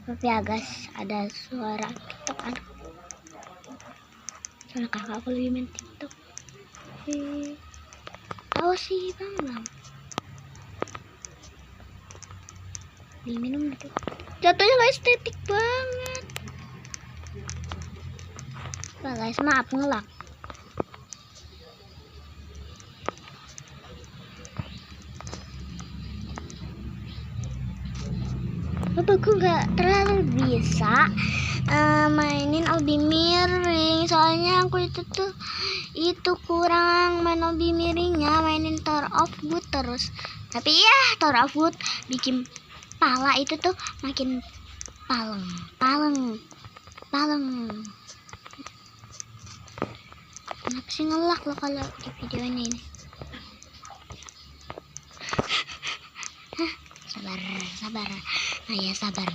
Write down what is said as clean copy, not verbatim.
Tapi ya guys, ada suara TikTok. Aduh, suara kakak aku lagi main TikTok. Awas sih bang. Diminum gitu. Jatuhnya gak estetik banget. Nah guys, maaf ngelak. Aku gak terlalu bisa mainin OB miring, soalnya aku itu kurang main OB miringnya, mainin Tower of Wood terus. Tapi ya Tower of Wood bikin pala itu tuh makin paleng. Kenapa sih ngelak lo kalau di video ini? Sabar. Nah ya sabar.